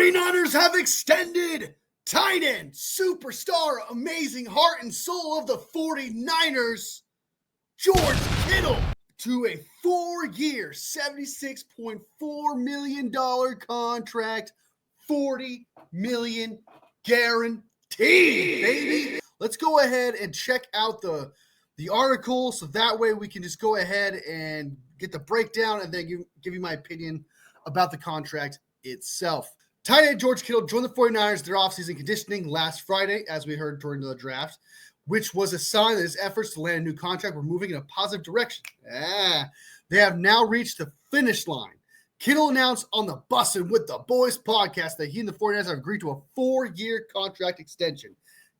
49ers have extended tight end, superstar, amazing heart and soul of the 49ers, George Kittle, to a 4-year, $76.4 million contract, $40 million guaranteed, baby. Let's go ahead and check out the article so that way we can just go ahead and get the breakdown and then give you my opinion about the contract itself. Tight end George Kittle joined the 49ers their offseason conditioning last Friday, as we heard during the draft, which was a sign that his efforts to land a new contract were moving in a positive direction. They have now reached the finish line. Kittle announced on the Bussin' with the Boys podcast that he and the 49ers have agreed to a 4-year contract extension.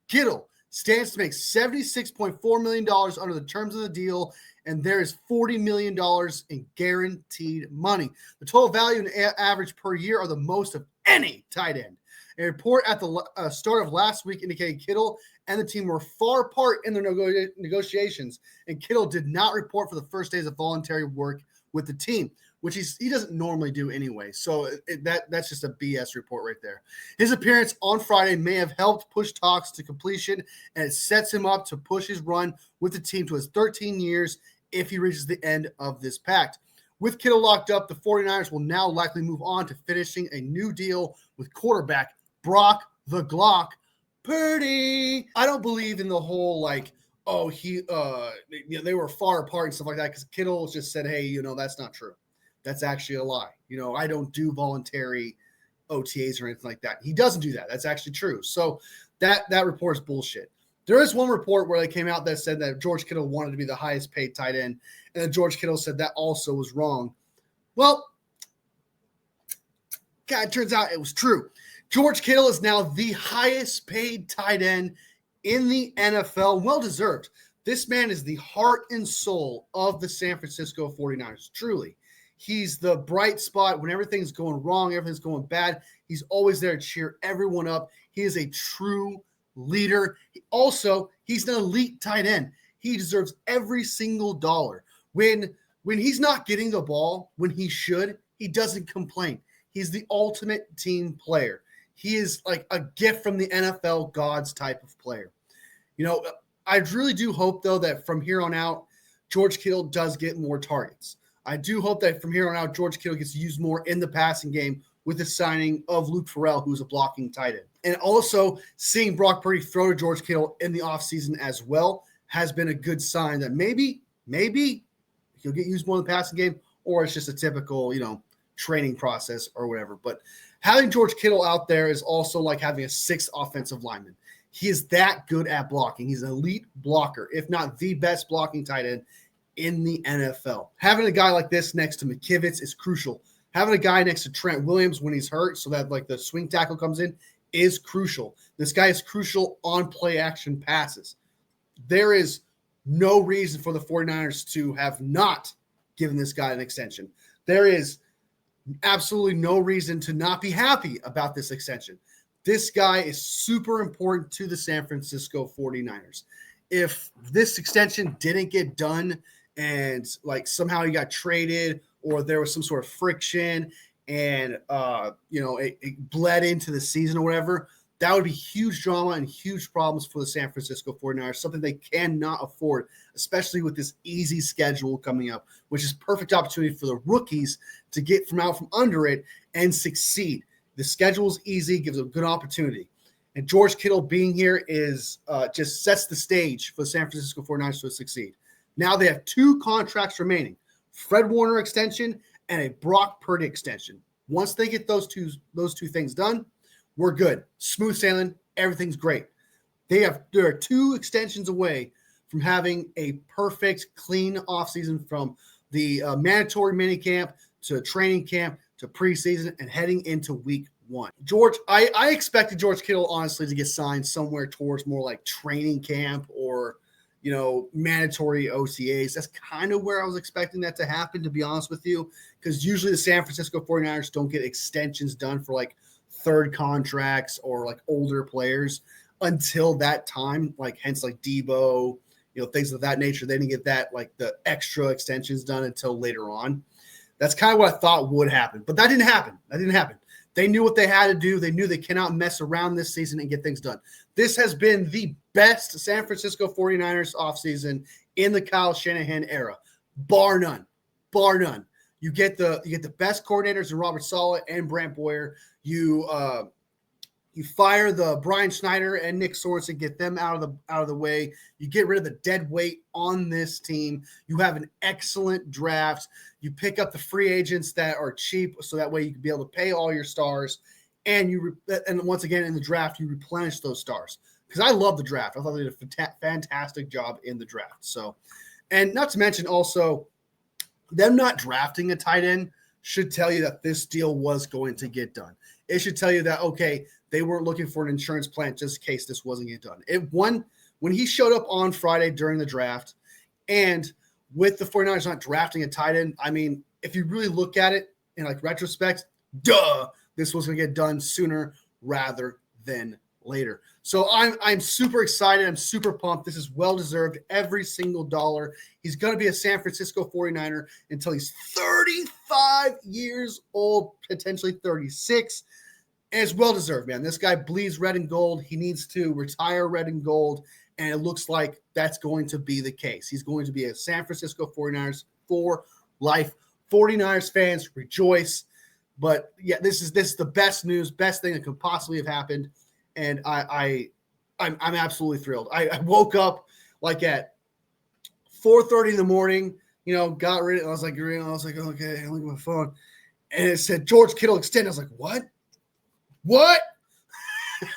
Kittle stands to make $76.4 million under the terms of the deal, and there is $40 million in guaranteed money. The total value and average per year are the most of any tight end. A report at the start of last week indicated Kittle and the team were far apart in their negotiations, and Kittle did not report for the first days of voluntary work with the team, which he doesn't normally do anyway. So that's just a BS report right there. His appearance on Friday may have helped push talks to completion, and it sets him up to push his run with the team to his 13 years if he reaches the end of this pact. With Kittle locked up, the 49ers will now likely move on to finishing a new deal with quarterback Brock the Glock Purdy. I don't believe in the whole they were far apart and stuff like that, because Kittle just said, hey, that's not true. That's actually a lie. I don't do voluntary OTAs or anything like that. He doesn't do that. That's actually true. So that report is bullshit. There is one report where they came out that said that George Kittle wanted to be the highest paid tight end, and then George Kittle said that also was wrong. Well, it turns out it was true. George Kittle is now the highest paid tight end in the NFL. Well-deserved. This man is the heart and soul of the San Francisco 49ers, truly. He's the bright spot when everything's going wrong, everything's going bad. He's always there to cheer everyone up. He is a true leader. He's an elite tight end. He deserves every single dollar. When he's not getting the ball when he should, he doesn't complain. He's the ultimate team player. He is like a gift from the NFL gods type of player. I really do hope, though, that from here on out, George Kittle does get more targets. I do hope that from here on out, George Kittle gets used more in the passing game with the signing of Luke Farrell, who's a blocking tight end. And also seeing Brock Purdy throw to George Kittle in the offseason as well has been a good sign that maybe he'll get used more in the passing game, or it's just a typical, training process or whatever. But having George Kittle out there is also like having a 6th offensive lineman. He is that good at blocking. He's an elite blocker, if not the best blocking tight end in the NFL. Having a guy like this next to McKivitz is crucial. Having a guy next to Trent Williams when he's hurt so that the swing tackle comes in is crucial. This guy is crucial on play action passes. There is no reason for the 49ers to have not given this guy an extension. There is absolutely no reason to not be happy about this extension. This guy is super important to the San Francisco 49ers. If this extension didn't get done and somehow he got traded or there was some sort of friction and it bled into the season or whatever, that would be huge drama and huge problems for the San Francisco 49ers, something they cannot afford, especially with this easy schedule coming up, which is perfect opportunity for the rookies to get out from under it and succeed. The schedule is easy, gives a good opportunity. And George Kittle being here is just sets the stage for the San Francisco 49ers to succeed. Now they have 2 contracts remaining, Fred Warner extension and a Brock Purdy extension. Once they get those two things done, we're good. Smooth sailing. Everything's great. There are 2 extensions away from having a perfect, clean offseason from the mandatory minicamp to training camp to preseason and heading into week 1. I expected George Kittle, honestly, to get signed somewhere towards more like training camp or, mandatory OTAs. That's kind of where I was expecting that to happen, to be honest with you, because usually the San Francisco 49ers don't get extensions done for third contracts or older players until that time, hence Debo, things of that nature. They didn't get that, the extra extensions done until later on. That's kind of what I thought would happen, but that didn't happen. They knew what they had to do. They knew they cannot mess around this season and get things done. This has been the best San Francisco 49ers offseason in the Kyle Shanahan era, bar none. Bar none. You get the best coordinators in Robert Saleh and Brant Boyer. You fire the Brian Schneider and Nick Sorensen, get them out of the way. You get rid of the dead weight on this team. You have an excellent draft. You pick up the free agents that are cheap, so that way you can be able to pay all your stars. And once again in the draft, you replenish those stars. Because I love the draft. I thought they did a fantastic job in the draft. So, and not to mention also, them not drafting a tight end should tell you that this deal was going to get done. It should tell you that, okay, they weren't looking for an insurance plan just in case this wasn't get done. When he showed up on Friday during the draft, and with the 49ers not drafting a tight end, I mean, if you really look at it in like retrospect, this was going to get done sooner rather than later. So I'm super excited. I'm super pumped. This is well-deserved. Every single dollar. He's going to be a San Francisco 49er until he's 35 years old, potentially 36. And it's well-deserved, man. This guy bleeds red and gold. He needs to retire red and gold, and it looks like that's going to be the case. He's going to be a San Francisco 49ers for life. 49ers fans, rejoice. But, yeah, this is the best news, best thing that could possibly have happened. And I'm absolutely thrilled. I woke up like at 4:30 in the morning, got ready. I was like, okay, I look at my phone. And it said George Kittle extended. I was like, what?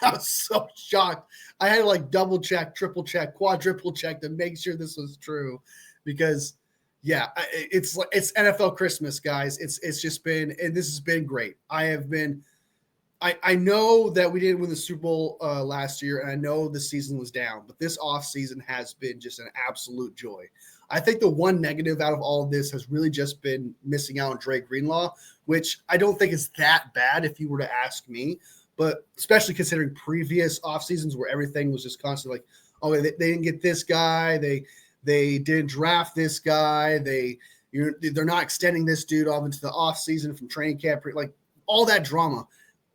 I was so shocked. I had to like double check, triple check, quadruple check to make sure this was true because yeah, it's NFL Christmas, guys. It's just been, and this has been great. I know that we didn't win the Super Bowl last year, and I know the season was down, but this offseason has been just an absolute joy. I think the one negative out of all of this has really just been missing out on Dre Greenlaw, which I don't think is that bad if you were to ask me, but especially considering previous off seasons where everything was just constantly like, oh, they didn't get this guy, they didn't draft this guy, they're not extending this dude off into the off season from training camp, like all that drama.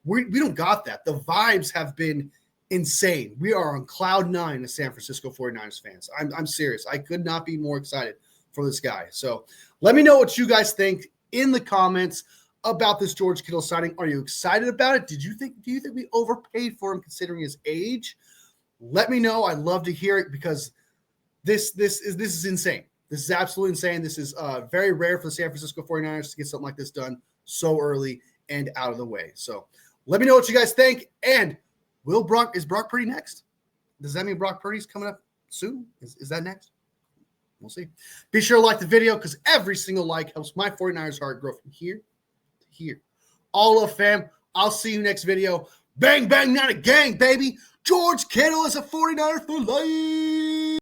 We don't got that. The vibes have been insane. We are on cloud nine as San Francisco 49ers fans. I'm serious. I could not be more excited for this guy. So let me know what you guys think in the comments about this George Kittle signing. Are you excited about it? Do you think we overpaid for him considering his age? Let me know. I'd love to hear it because this is insane. This is absolutely insane. This is very rare for the San Francisco 49ers to get something like this done so early and out of the way. So let me know what you guys think. And is Brock Purdy next? Does that mean Brock Purdy's coming up soon? Is that next? We'll see. Be sure to like the video because every single like helps my 49ers heart grow from here to here. All love, fam. I'll see you next video. Bang, bang, not a gang, baby. George Kittle is a 49er for life.